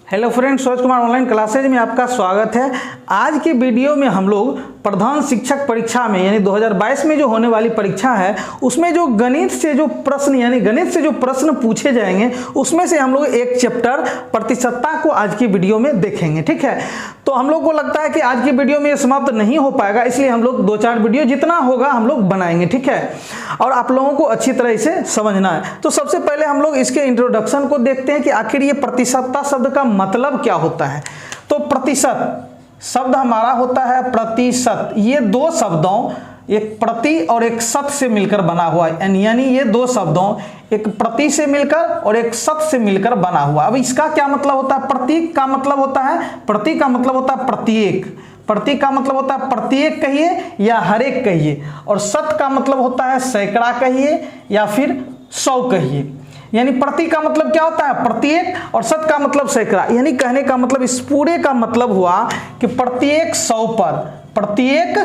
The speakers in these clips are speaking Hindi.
Hello friends, Suraj Kumar online classes में आपका स्वागत है। आज की वीडियो में हम लोग प्रधान शिक्षक परीक्षा में यानी 2022 में जो होने वाली परीक्षा है उसमें जो गणित से जो प्रश्न पूछे जाएंगे उसमें से हम लोग एक चैप्टर प्रतिशतता को आज की वीडियो में देखेंगे। ठीक है, तो हम लोग को लगता है कि आज की वीडियो में ये समाप्त नहीं हो पाएगा, इसलिए हम लोग 2-4 वीडियो जितना होगा हम लोग बनाएंगे। ठीक है, और आप लोगों को अच्छी तरह इसे समझना है। तो सबसे पहले हम लोग इसके इंट्रोडक्शन को देखते हैं कि आखिर ये प्रतिशतता शब्द का मतलब क्या होता है। तो प्रतिशत शब्द हमारा होता है प्रतिशत। ये दो शब्दों, एक प्रति और एक शत से मिलकर बना हुआ है, यानी ये दो शब्दों एक प्रति से मिलकर और एक शत से मिलकर बना हुआ। अब इसका क्या मतलब होता है? प्रतीक का मतलब होता है, प्रति का मतलब होता है प्रत्येक, प्रति का मतलब होता है प्रत्येक कहिए या हर एक कहिए, और शत का मतलब होता है सैकड़ा कहिए या फिर 100 कहिए। यानी प्रति का मतलब क्या होता है? प्रत्येक, और शत का मतलब सैकड़ा। यानी कहने का मतलब इस पूरे का मतलब हुआ कि प्रत्येक 100 पर, प्रत्येक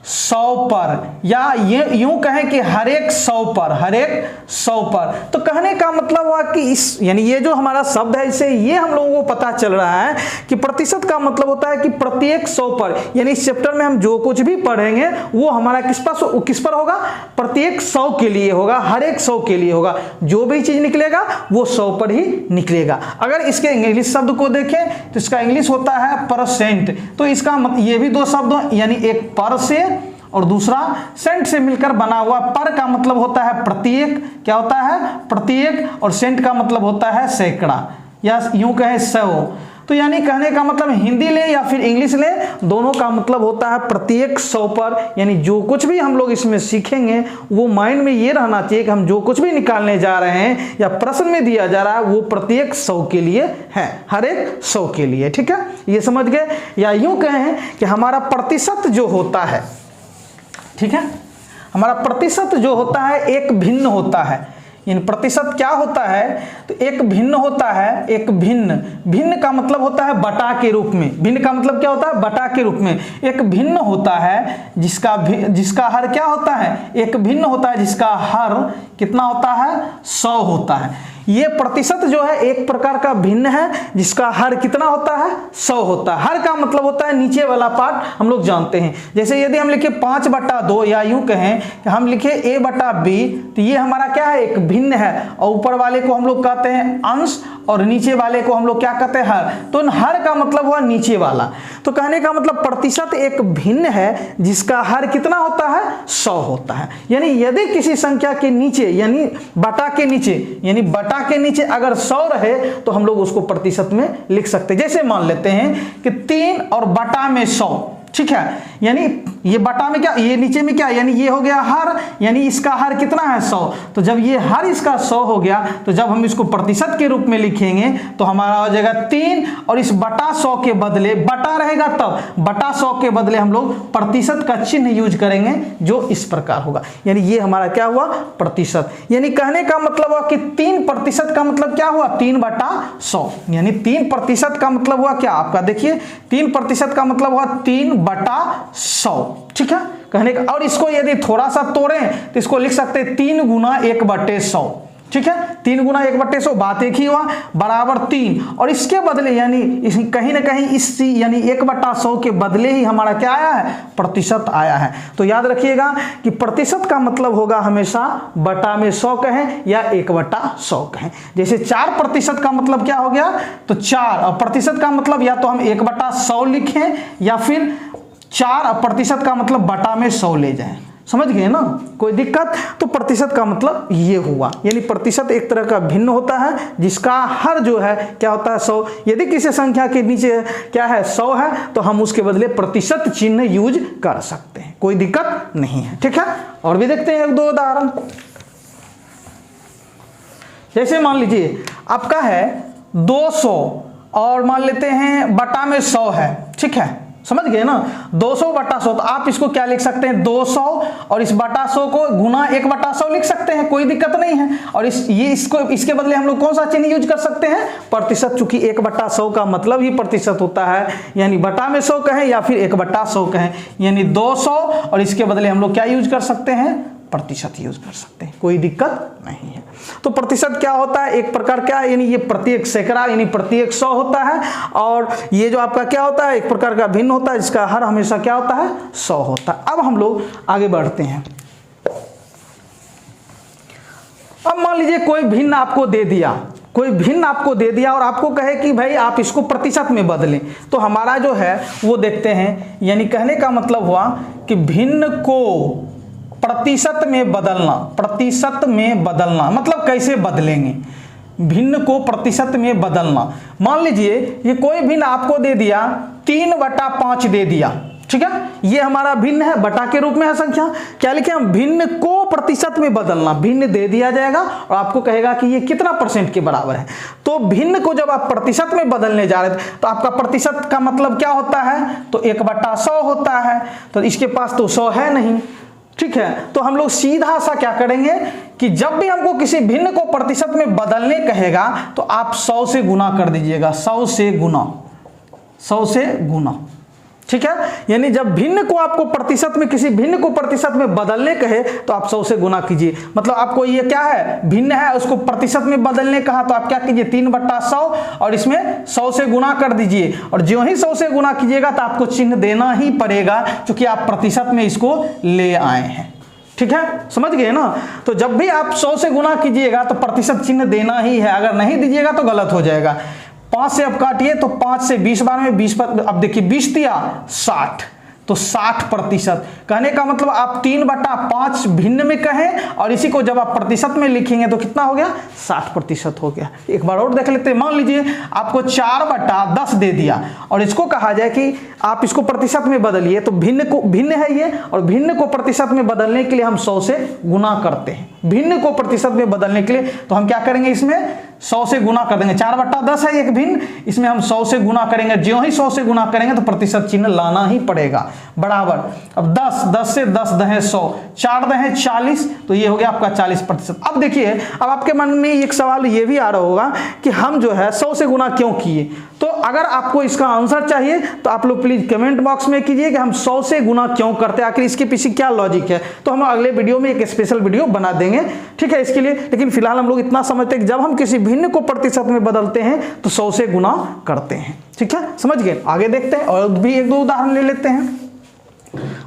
100 पर, या ये यूं कहें कि हर एक 100 पर, हर एक 100 पर। तो कहने का मतलब हुआ कि इस यानी ये जो हमारा शब्द है इससे ये हम लोगों को पता चल रहा है कि प्रतिशत का मतलब होता है कि प्रत्येक 100 पर। यानी इस चैप्टर में हम जो कुछ भी पढ़ेंगे वो हमारा किस पर होगा? प्रत्येक 100 के लिए होगा, हर एक 100 के लिए होगा। जो भी चीज निकलेगा वो 100 पर ही निकलेगा। अगर इसके इंग्लिश शब्द को देखें तो इसका इंग्लिश होता है परसेंट। तो इसका ये भी दो शब्द यानी एक पर से और दूसरा सेंट से मिलकर बना हुआ। पर का मतलब होता है प्रत्येक, क्या होता है? प्रत्येक, और सेंट का मतलब होता है सैकड़ा या यूं कहें 100। तो यानी कहने का मतलब हिंदी ले या फिर इंग्लिश ले, दोनों का मतलब होता है प्रत्येक 100 पर। यानी जो कुछ भी हम लोग इसमें सीखेंगे वो माइंड में ये रहना चाहिए कि हम जो कुछ भी निकालने जा रहे हैं या प्रश्न में दिया जा रहा है वो प्रत्येक 100 के लिए है, हर एक 100 के लिए। ठीक है, ये समझ गए? या यूं कहें कि हमारा प्रतिशत जो होता है, ठीक है, हमारा प्रतिशत जो होता है एक भिन्न होता है। इन प्रतिशत क्या होता है? तो एक भिन्न होता है, एक भिन्न। भिन्न का मतलब होता है बटा के रूप में। भिन्न का मतलब क्या होता है? बटा के रूप में। एक भिन्न होता है जिसका हर क्या होता है? एक भिन्न होता है जिसका हर कितना होता है? 100 होता है। ये प्रतिशत जो है एक प्रकार का भिन्न है जिसका हर कितना होता है? 100 होता है। हर का मतलब होता है नीचे वाला पार्ट, हम लोग जानते हैं। जैसे यदि हम लिखे 5/2 या यूं कहें कि हम लिखे a/b, तो ये हमारा क्या है? एक भिन्न है, और ऊपर वाले को हम लोग कहते हैं अंश और नीचे वाले को हम लोग क्या कहते हैं? हर। तो हर का मतलब हुआ नीचे वाला। तो कहने का मतलब प्रतिशत एक भिन्न है जिसका हर कितना होता है? 100 होता है। यानी यदि किसी संख्या के नीचे यानी बटा के नीचे, यानी बटा के नीचे अगर 100 रहे तो हम लोग उसको प्रतिशत में लिख सकते हैं। जैसे मान लेते हैं कि 3 और बटा में 100, ठीक है, यानी ये बटा में क्या, ये नीचे में क्या, यानी ये हो गया हर, यानी इसका हर कितना है? 100। तो जब ये हर इसका 100 हो गया तो जब हम इसको प्रतिशत के रूप में लिखेंगे तो हमारा हो जाएगा 3, और इस बटा 100 के बदले बटा रहेगा, तब बटा 100 के बदले हम लोग प्रतिशत का चिन्ह यूज करेंगे जो इस प्रकार होगा। यानी ये हमारा क्या हुआ? प्रतिशत। यानी कहने का मतलब हुआ कि 3% का मतलब क्या हुआ? 3/100। यानी 3% का मतलब हुआ क्या आपका? देखिए 3% का मतलब हुआ 3/100। ठीक है, कहने का। और इसको यदि थोड़ा सा तोड़ें तो इसको लिख सकते हैं 3 × 1/100। ठीक है, 3 × 1/100, बात एक ही हुआ, बराबर 3। और इसके बदले यानी कहीं ना कहीं इस यानी 1/100 के बदले ही हमारा क्या आया है? प्रतिशत आया है। तो याद रखिएगा कि प्रतिशत का मतलब होगा हमेशा बटा में 100 कहें या 1/100 कहें। जैसे 4% का मतलब क्या हो गया? तो 4, और प्रतिशत का मतलब या तो हम 1/100 लिखें या फिर 4% का मतलब बटा में 100 ले जाएं। समझ गए ना? कोई दिक्कत? तो प्रतिशत का मतलब ये हुआ। यानी प्रतिशत एक तरह का भिन्न होता है जिसका हर जो है क्या होता है? 100। यदि किसी संख्या के नीचे क्या है? 100 है, तो हम उसके बदले प्रतिशत चिन्ह यूज कर सकते हैं, कोई दिक्कत नहीं है। ठीक है, और भी देखते हैं 1-2 उदाहरण। जैसे मान लीजिए आपका है 200 और मान लेते हैं बटा में 100 है। ठीक है, समझ गए ना? 200/100, तो आप इसको क्या लिख सकते हैं? 200, और इस बटा 100 को गुना 1/100 लिख सकते हैं, कोई दिक्कत नहीं है। और इसके बदले हम लोग कौन सा चिन्ह यूज कर सकते हैं? प्रतिशत, चूंकि 1/100 का मतलब ही प्रतिशत होता है। यानी बटा में 100 कहें या फिर 1/100 कहें, यानी 200, और इसके बदले हम लोग क्या यूज कर सकते हैं? प्रतिशत यूज कर सकते हैं, कोई दिक्कत नहीं है। तो प्रतिशत क्या होता है, एक प्रकार क्या, यानी ये प्रत्येक सैकड़ा यानी प्रत्येक 100 होता है, और ये जो आपका क्या होता है, एक प्रकार का भिन्न होता है जिसका हर हमेशा क्या होता है, 100 होता है। अब हम लोग आगे बढ़ते हैं। अब मान लीजिए कोई भिन्न आपको दे दिया, कोई भिन्न आपको दे दिया और आपको कहे कि भाई आप इसको प्रतिशत में बदलें, तो हमारा जो है वो देखते हैं, यानी कहने का मतलब हुआ कि भिन्न को प्रतिशत में बदलना, प्रतिशत में बदलना मतलब कैसे बदलेंगे, भिन्न को प्रतिशत में बदलना। मान लीजिए ये कोई भिन्न आपको दे दिया 3/5 दे दिया, ठीक है, ये हमारा भिन्न है, बटा के रूप में है संख्या, क्या लिखे हम, भिन्न को प्रतिशत में बदलना, भिन्न दे दिया जाएगा और आपको कहेगा कि ये कितना % के बराबर है। तो भिन्न को जब आप प्रतिशत में बदलने जा रहे थे तो आपका प्रतिशत का मतलब क्या होता है, तो 1/100 होता है, तो इसके पास तो 100 है नहीं, ठीक है। तो हम लोग सीधा सा क्या करेंगे कि जब भी हमको किसी भिन्न को प्रतिशत में बदलने कहेगा तो आप 100 से गुना कर दीजिएगा, 100 से गुना, 100 से गुना, ठीक है। यानी जब भिन्न को आपको प्रतिशत में, किसी भिन्न को प्रतिशत में बदलने कहे तो आप 100 से गुना कीजिए। मतलब आपको ये क्या है, भिन्न है, उसको प्रतिशत में बदलने कहा तो आप क्या कीजिए, 3/100 और इसमें 100 से गुना कर दीजिए, और जो ही 100 से गुना कीजिएगा तो आपको चिन्ह देना ही पड़ेगा क्योंकि आप प्रतिशत में इसको ले आए हैं, ठीक है, समझ गए ना। तो जब भी आप 100 से गुना कीजिएगा तो प्रतिशत चिन्ह देना ही है, अगर नहीं दीजिएगा तो गलत हो जाएगा। 5 से अब काटिए तो 5 से 20 बार में 20 पर, अब देखिए 20 दिया 60, तो 60%। कहने का मतलब आप 3/5 भिन्न में कहें और इसी को जब आप प्रतिशत में लिखेंगे तो कितना हो गया, 60% हो गया। एक बार और देख लेते हैं, मान लीजिए आपको 4/10 दे दिया और इसको कहा जाए कि आप इसको प्रतिशत में बदलिए, तो भिन्न है ये, और भिन्न को प्रतिशत में बदलने के लिए हम 100 से गुना करते हैं। भिन्न को प्रतिशत में बदलने के लिए तो हम क्या करेंगे, इसमें 100 से गुना कर देंगे, 4/10 है एक भिन्न, इसमें हम 100 से गुना करेंगे, जो ही 100 से गुना करेंगे तो प्रतिशत चिन्ह लाना ही पड़ेगा, बराबर। अब 10 से 10 दहें 100, 4 दहें 40, तो ये हो गया आपका 40%। अब देखिए, अब आपके मन में एक सवाल ये भी आ रहा होगा कि हम जो है 100 से गुना क्यों किए। तो अगर आपको इसका आंसर चाहिए तो आप लोग प्लीज कमेंट बॉक्स में कीजिए कि हम 100 से गुना क्यों करते हैं, आखिर इसके पीछे क्या लॉजिक है। तो हम अगले वीडियो में एक स्पेशल वीडियो बना देंगे, ठीक है, इसके लिए। लेकिन फिलहाल हम लोग इतना समझते हैं कि जब हम किसी भिन्न को प्रतिशत में बदलते हैं तो 100 से गुना करते हैं, ठीक है, समझ गए। आगे देखते हैं और भी 1-2 उदाहरण ले लेते हैं।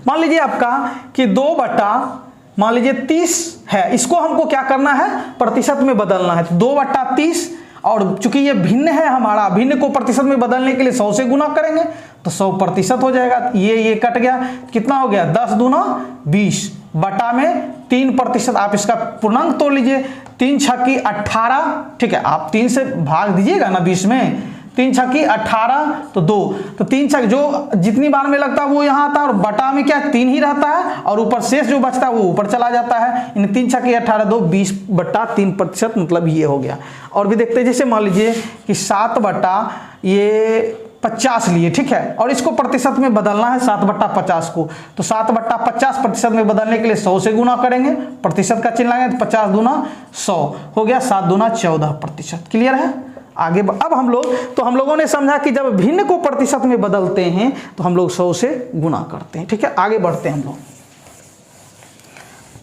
मान लीजिए आपका कि 2/30 है, इसको हमको क्या करना है, प्रतिशत में बदलना है। 2/30, और चूंकि ये भिन्न है हमारा, भिन्न को प्रतिशत में बदलने के लिए 100 से गुना करेंगे तो 100% हो जाएगा। ये कट गया, कितना हो गया, 10 दूना 20 बटा में 3%। आप इसका पूर्णांक तोड़ लीजिए, 3 छक्की 18, ठीक है, आप 3 से भाग दीजिएगा ना 20 में, 3 छक्की 18 तो 2, तो 3 छक्की जो जितनी बार में लगता है वो यहाँ आता है, और बटा में क्या 3 ही रहता है, और ऊपर शेष जो बचता है वो ऊपर चला जाता है। इन 3 छक्की 18 2 20/3%, मतलब ये हो गया। और भी देखते हैं, जैसे मान लीजिए कि 7/50 लिए, ठीक है, और इसको प्रतिशत में बदलना है 7/50 को, तो 7/50 प्रतिशत में बदलने के लिए 100 से गुना करेंगे, प्रतिशत का चिन्ह लगाएंगे तो 50 दूना 100 हो गया, 7 दूना 14%। क्लियर है। आगे अब हम लोगों ने समझा कि जब भिन्न को प्रतिशत में बदलते हैं तो हम लोग 100 से गुना करते हैं, ठीक है। आगे बढ़ते हैं हम लोग।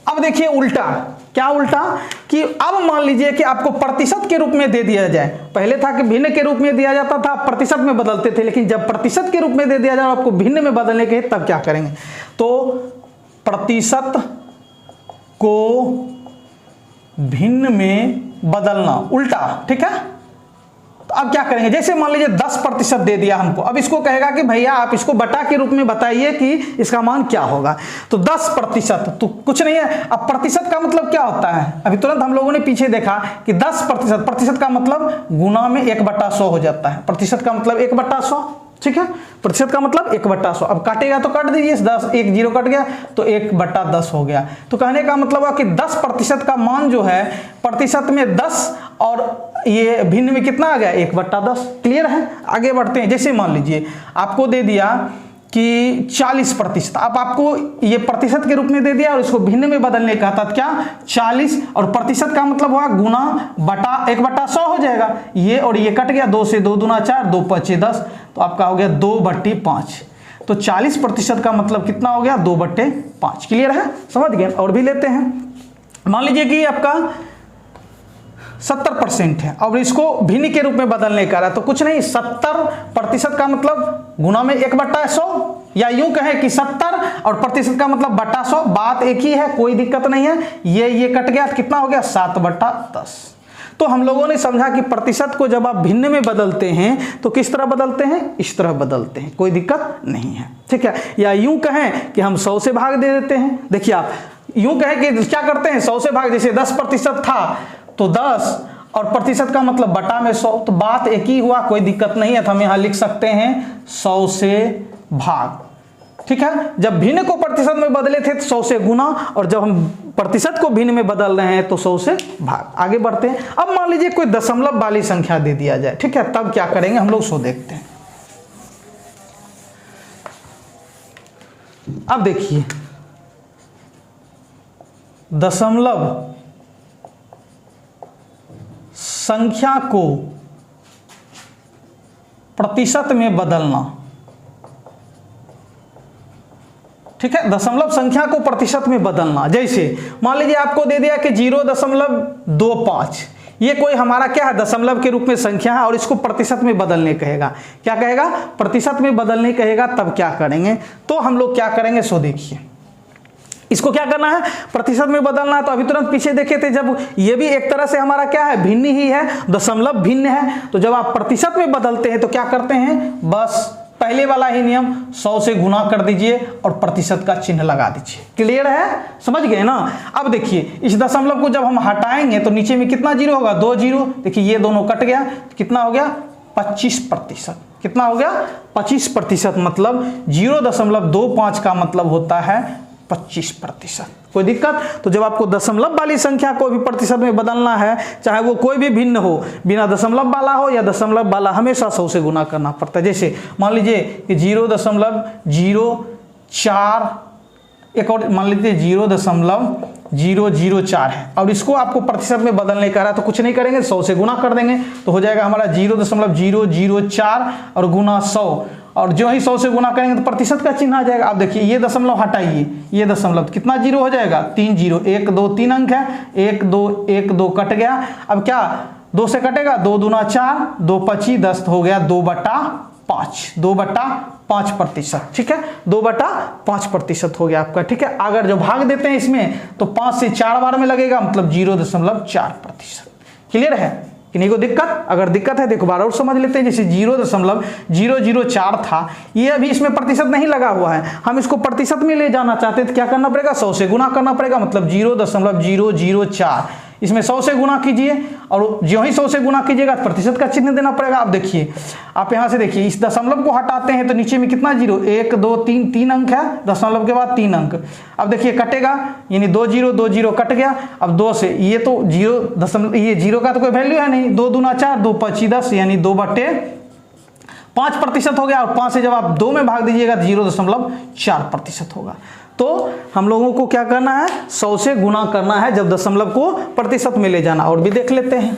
अब देखिए उल्टा, क्या उल्टा, कि अब मान लीजिए कि आपको प्रतिशत के रूप में दे दिया जाए। पहले था कि भिन्न के रूप में दिया जाता था, प्रतिशत में बदलते थे, लेकिन जब प्रतिशत के रूप में दे दिया जाए आपको भिन्न में बदलने के तब क्या करेंगे, तो प्रतिशत को भिन्न में बदलना, उल्टा, ठीक है। तो अब क्या करेंगे, जैसे मान लीजिए 10% दे दिया हमको, अब इसको कहेगा कि भैया आप इसको बटा के रूप में बताइए कि इसका मान क्या होगा, तो 10%, तो कुछ नहीं है। अब प्रतिशत का मतलब क्या होता है, अभी तुरंत हम लोगों ने पीछे देखा कि 10%, प्रतिशत का मतलब गुना में 1/100 हो जाता है, प्रतिशत का मतलब 1/100, ठीक है, प्रतिशत का मतलब 1/100। अब काटेगा तो काट दीजिए, 10 1 0 कट गया तो 1/10 हो गया। तो कहने का मतलब है कि 10% का मान जो है प्रतिशत में 10 और ये भिन्न में कितना आ गया, 1/10। क्लियर है। आगे बढ़ते हैं। जैसे मान लीजिए आपको दे दिया कि 40%, अब आपको ये प्रतिशत के रूप में दे दिया और इसको भिन्न में बदलने का था, क्या 40, और प्रतिशत का मतलब हुआ गुना बटा 1/100 हो जाएगा। ये और ये कट गया, 2 से 2 दूना 4, 2 5 10, तो आपका हो गया 2/5। तो 40% का मतलब कितना हो गया 2/5। क्लियर है, समझ गए। और भी लेते हैं, मान लीजिए कि आपका 70% है और इसको भिन्न के रूप में बदलने का रहा, तो कुछ नहीं, 70% का मतलब गुना में 1/100, या यूं कहें कि 70 और प्रतिशत का मतलब बटा 100, बात एक ही है, कोई दिक्कत नहीं है। ये कट गया, कितना हो गया 7/10। तो हम लोगों ने समझा कि प्रतिशत को जब आप भिन्न में बदलते हैं तो किस तरह बदलते हैं, इस तरह बदलते हैं, कोई दिक्कत नहीं है, ठीक है। या यूं कहें कि हम 100 से भाग दे देते हैं। देखिए आप यूं कहें कि क्या करते हैं, 100 से भाग, जैसे 10% था तो 10 और प्रतिशत का मतलब बटा में 100, तो बात एक ही हुआ, कोई दिक्कत नहीं है। तो हम यहां लिख सकते हैं 100 से भाग, ठीक है। जब भिन्न को प्रतिशत में बदले थे तो 100 से गुना, और जब हम प्रतिशत को भिन्न में बदल रहे हैं तो 100 से भाग। आगे बढ़ते हैं। अब मान लीजिए कोई दशमलव वाली संख्या दे दिया जाए, ठीक है, तब क्या करेंगे हम लोग, सो देखते हैं। अब देखिए, दशमलव संख्या को प्रतिशत में बदलना, ठीक है, दशमलव संख्या को प्रतिशत में बदलना। जैसे मान लीजिए आपको दे दिया कि 0.25, ये कोई हमारा क्या है, दशमलव के रूप में संख्या है और इसको प्रतिशत में बदलने कहेगा। क्या कहेगा, प्रतिशत में बदलने कहेगा। तब क्या करेंगे, तो हम लोग क्या करेंगे, सो देखिए, इसको क्या करना है, प्रतिशत में बदलना है। तो अभी तुरंत पीछे देखे थे, जब ये भी एक तरह से हमारा क्या है, भिन्न ही है, दशमलव भिन्न है। तो जब आप प्रतिशत में बदलते हैं तो क्या करते हैं, बस पहले वाला ही नियम, 100 से गुना कर दीजिए और प्रतिशत का चिन्ह लगा दीजिए। क्लियर है, समझ गए ना। अब देखिए, इस दशमलव को जब हम हटाएंगे तो नीचे में कितना जीरो होगा, 2 जीरो। देखिए ये दोनों कट गया, कितना हो गया 25%। कितना हो गया 25%, मतलब 0.25 का मतलब होता है 25%। कोई दिक्कत। तो जब आपको दशमलव वाली संख्या को भी प्रतिशत में बदलना है, चाहे वो कोई भी भिन्न हो, बिना दशमलव वाला हो या दशमलव वाला, हमेशा 100 से गुना करना पड़ता है। जैसे मान लीजिए कि 0.004, एक और मान लीजिए 0.004 है और इसको आपको प्रतिशत में बदलने का रहा, तो कुछ नहीं करेंगे, 100 से गुना कर देंगे, तो हो जाएगा हमारा 0.004 और गुना 100, और जो ही 100 से गुना करेंगे तो प्रतिशत का चिन्ह आ जाएगा। अब देखिए ये दशमलव हटाइए, ये दशमलव कितना जीरो हो जाएगा, 3 जीरो, 1 2 3 अंक है, 1 2 कट गया। अब क्या 2 से कटेगा, 2 दूना 4, 2 25 10 हो गया 2/5, 2/5%, ठीक है, 2/5% हो गया आपका, ठीक है। अगर जो भाग देते हैं इसमें तो 5 से 4 बार में लगेगा, मतलब 0.4%। क्लियर है कि नहीं, को दिक्कत। अगर दिक्कत है देखो बार और समझ लेते हैं। जैसे 0.004 था, ये अभी इसमें प्रतिशत नहीं लगा हुआ है, हम इसको प्रतिशत में ले जाना चाहते हैं तो क्या करना पड़ेगा, 100 से गुना करना पड़ेगा, मतलब 0.004, इसमें 100 से गुना कीजिए और जो ही 100 से गुना कीजिएगा प्रतिशत का चिन्ह देना पड़ेगा। अब देखिए आप यहां से देखिए, इस दशमलव को हटाते हैं तो नीचे में कितना जीरो, 1 2 3 अंक है, दशमलव के बाद 3 अंक। अब देखिए कटेगा, यानी 2 जीरो कट गया। अब 2 से ये तो जीरो दशमलव, ये जीरो का तो कोई वैल्यू है नहीं, 2 दूना 4, 2 25 10, यानी 2/5% हो गया। और 5 से जब आप 2 में भाग दीजिएगा 0.4% होगा। तो हम लोगों को क्या करना है, 100 से गुना करना है जब दशमलव को प्रतिशत में ले जाना। और भी देख लेते हैं,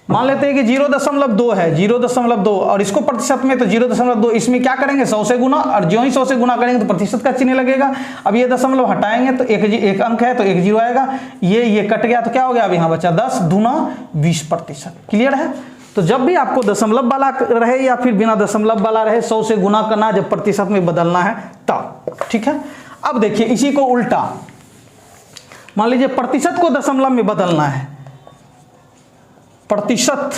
मान लेते हैं कि 0.2 है, 0.2 और इसको प्रतिशत में तो 0.2, इसमें क्या करेंगे 100 से गुना, और जो ही 100 से गुना करेंगे तो प्रतिशत का चिन्ह लगेगा। अब ये दशमलव हटाएंगे तो एक अंक है तो 1 जीरो आएगा, ये कट गया तो क्या हो गया, अब यहाँ बचा 10 दूना 20%। क्लियर है। तो जब भी आपको दशमलव वाला रहे या फिर बिना दशमलव वाला रहे, 100 से गुना करना जब प्रतिशत में बदलना है तब, ठीक है। अब देखिए इसी को उल्टा, मान लीजिए प्रतिशत को दशमलव में बदलना है, प्रतिशत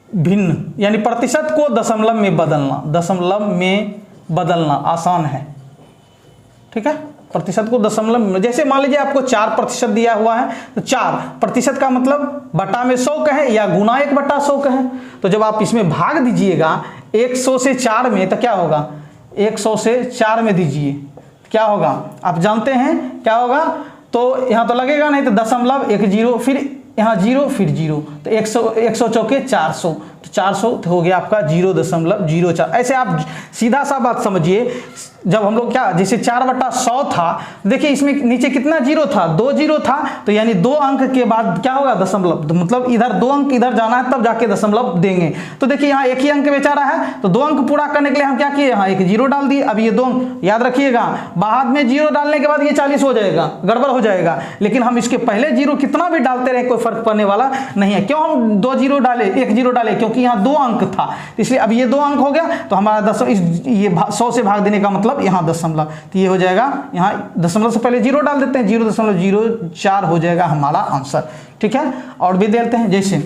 भिन्न, यानी प्रतिशत को दशमलव में बदलना, दशमलव में बदलना आसान है, ठीक है। प्रतिशत को दशमलव में, जैसे मान लीजिए आपको 4% दिया हुआ है, तो 4% का मतलब बटा में 100 कहें या गुना 1/100 कहें। तो जब आप इसमें भाग दीजिएगा 100 से 4 में, तो क्या होगा, 100 से 4 में दीजिए, क्या होगा आप जानते हैं क्या होगा। तो यहाँ तो लगेगा नहीं, तो दशमलव 1 जीरो, फिर यहाँ जीरो, फिर जीरो, तो 100 चौके 400, तो 400 हो गया आपका 0.04। ऐसे आप सीधा सा बात समझिए, जब हम लोग क्या, जैसे 4/100 था, देखिए इसमें नीचे कितना जीरो था, 2 जीरो था, तो यानी 2 अंक के बाद क्या होगा, दशमलव, तो मतलब इधर 2 अंक इधर जाना है तब जाके दशमलव देंगे। तो देखिए यहाँ एक ही अंक बेचारा है, तो 2 अंक पूरा करने के लिए हम क्या किए, यहाँ एक जीरो डाल दिए। अब ये 2 अंक याद रखिएगा, बाद में जीरो डालने के बाद ये 40 हो जाएगा, गड़बड़ हो जाएगा, लेकिन हम इसके पहले जीरो कितना भी डालते रहे कोई फर्क पड़ने वाला नहीं है। क्यों हम 2 जीरो डाले, 1 जीरो डाले, क्योंकि यहाँ 2 अंक था, इसलिए अब ये 2 अंक हो गया, तो हमारा ये 100 से भाग देने का मतलब यहाँ दशमलव, तो ये हो जाएगा, यहाँ दशमलव से पहले जीरो डाल देते हैं, 0.04 हो जाएगा हमारा आंसर। ठीक है, और भी देते हैं, जैसे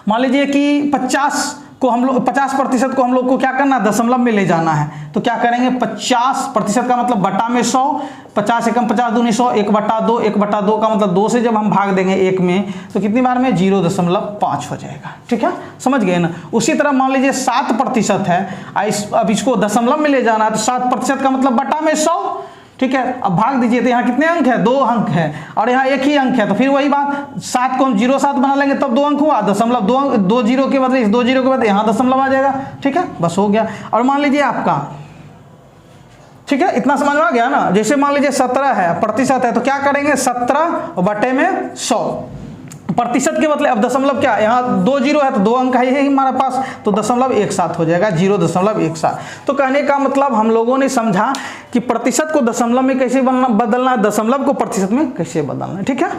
मान लीजिए कि 50 को हम लोग 50% को हम लोग को क्या करना है, दशमलव में ले जाना है, तो क्या करेंगे, 50% का मतलब बटा में 100, 50 एकम 50 दूनी 100, 1/2, 1/2 का मतलब 2 से जब हम भाग देंगे 1 में, तो कितनी बार में, 0.5 हो जाएगा। ठीक है, समझ गए ना। उसी तरह मान लीजिए 7% है, अब इसको दशमलव में ले जाना है, तो 7% का मतलब बटा में 100। ठीक है, अब भाग दीजिए, तो यहाँ कितने अंक है, 2 अंक है, और यहाँ एक ही अंक है, तो फिर वही बात, 7 को हम 0.7 बना लेंगे तब 2 अंक हुआ, दशमलव, 2 जीरो के बदले, 2 जीरो के बाद यहाँ दशमलव आ जाएगा। ठीक है, बस हो गया। और मान लीजिए आपका, ठीक है, इतना समझ में आ गया ना। जैसे मान लीजिए 17 है, प्रतिशत है, तो क्या करेंगे, 17/100, प्रतिशत के मतलब, अब दशमलव क्या, यहाँ 2 जीरो है तो 2 अंक है हमारे पास, तो 0.17 हो जाएगा, 0.17। तो कहने का मतलब हम लोगों ने समझा कि प्रतिशत को दशमलव में कैसे बदलना है, दशमलव को प्रतिशत में कैसे बदलना है। ठीक है।